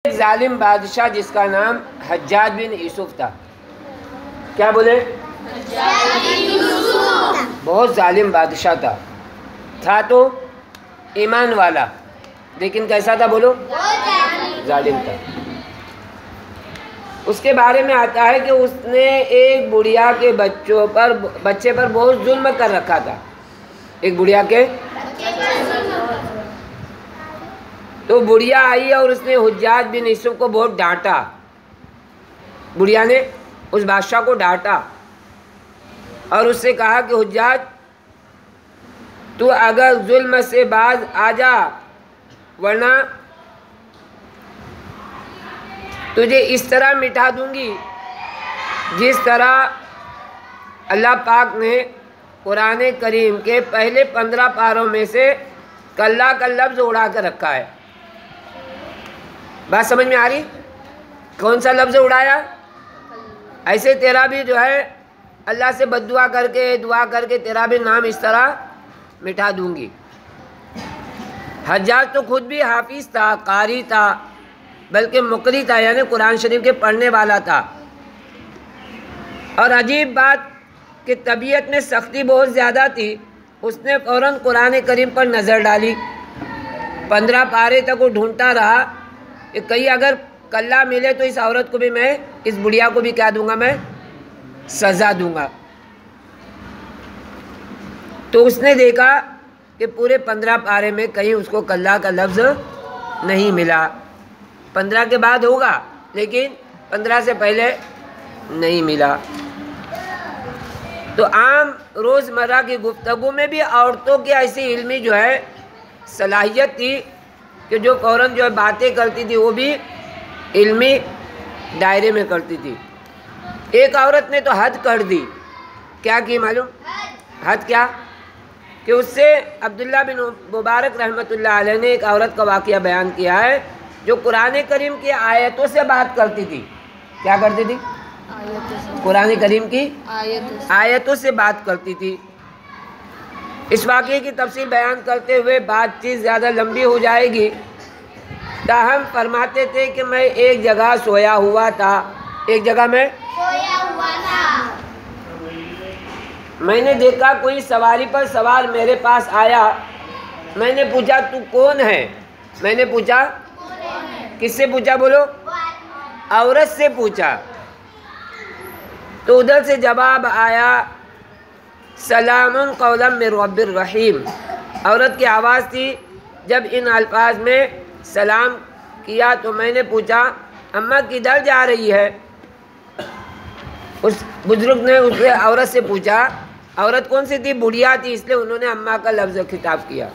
ایک ظالم بادشاہ جس کا نام حجاج بن یوسف تھا. کیا بولے؟ حجاج بن یوسف. بہت ظالم بادشاہ تھا تو ایمان والا، لیکن کیسا تھا بولو؟ ظالم تھا. اس کے بارے میں آتا ہے کہ اس نے ایک بڑھیا کے بچے پر بہت ظلم کر رکھا تھا. ایک بڑھیا کے تو بڑھیا آئی اور اس نے حجاج بن یوسف کو بہت ڈانٹا. بڑھیا نے اس بادشاہ کو ڈانٹا اور اس سے کہا کہ حجاج تو اگر ظلم سے باز آ جا، ورنہ تجھے اس طرح مٹا دوں گی جس طرح اللہ پاک نے قرآن کریم کے پہلے 15 پاروں میں سے کلّا کا لفظ اڑا کر رکھا ہے. بات سمجھ میں آ رہی؟ کون سا لفظ اڑایا؟ ایسے تیرا بھی جو ہے اللہ سے بد دعا کر کے تیرا بھی نام اس طرح مٹا دوں گی. حجاج تو خود بھی حافظ تھا، قاری تھا، بلکہ مقری تھا، یعنی قرآن شریف کے پڑھنے والا تھا. اور عجیب بات کہ طبیعت میں سختی بہت زیادہ تھی. اس نے فوراً قرآن کریم پر نظر ڈالی. 15 پارے تک وہ ڈھونڈتا رہا کہ کہیں اگر کلّا ملے تو اس عورت کو بھی میں، اس بڑھیا کو بھی کیا دوں گا، میں سزا دوں گا. تو اس نے دیکھا کہ پورے 15 پارے میں کہیں اس کو کلّا کا لفظ نہیں ملا. 15 کے بعد ہوگا لیکن 15 سے پہلے نہیں ملا. تو عام روزمرہ کی گفتگو میں بھی عورتوں کی ایسی علمی جو ہے صلاحیت تھی کہ جو فوراً جو ہے باتیں کرتی تھی وہ بھی علمی دائرے میں کرتی تھی. ایک عورت نے تو حد کر دی. کیا کی معلوم؟ حد کیا کہ اس سے عبداللہ بن مبارک رحمۃ اللہ علیہ نے ایک عورت کا واقعہ بیان کیا ہے جو قرآن کریم کی آیتوں سے بات کرتی تھی. کیا کرتی تھی؟ قرآن کریم کی آیتوں سے بات کرتی تھی. اس واقعے کی تفصیل بیان کرتے ہوئے بات چیت زیادہ لمبی ہو جائے گی. تاہم فرماتے تھے کہ میں ایک جگہ سویا ہوا تھا. ایک جگہ میں سویا ہوا تھا. میں نے دیکھا کوئی سواری پر سوار میرے پاس آیا. میں نے پوچھا تو کون ہے؟ میں نے پوچھا کس سے پوچھا بولو؟ عورت سے پوچھا. تو ادھر سے جواب آیا سلام قولا من رب الرحیم. عورت کی آواز تھی. جب ان الفاظ میں سلام کیا تو میں نے پوچھا اماں کدھر جا رہی ہے؟ اس بزرگ نے اس عورت سے پوچھا. عورت کون سی تھی؟ بڑھیا تھی، اس لیے انہوں نے اماں کا لفظ خطاب کیا.